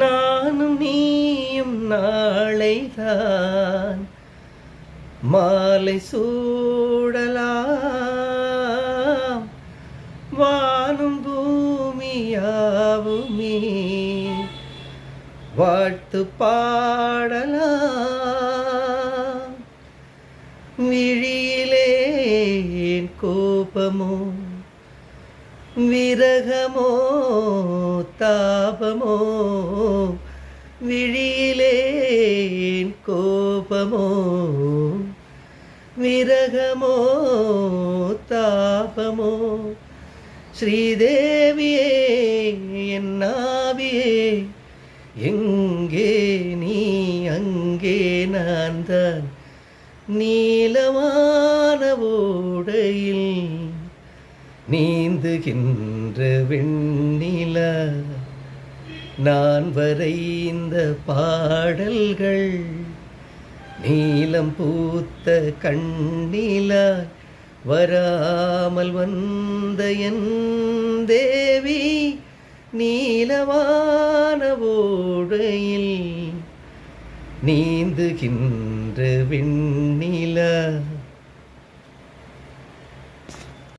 நானும் நீயும் நாளைதான் மாலை சூடலாம். வானும் பூமியாவுமே வாழ்த்து பாடலாம். விழியிலே என் கோபமோ விரகமோ தாபமோ, விழியிலே என் கோபமோ விரகமோ தாபமோ. ஸ்ரீதேவியே என் நாவியே எங்கே நீ அங்கே நான் தான். நீலமான ஓடையில் நீந்துகின்ற வெண்ணிலா, நான் வரைந்த பாடல்கள் நீலம் பூத்த கண்ணிலா. வராமல் வந்த என் தேவி நீலமான ஓடையில் நீந்துகின்ற வெண்ணிலா.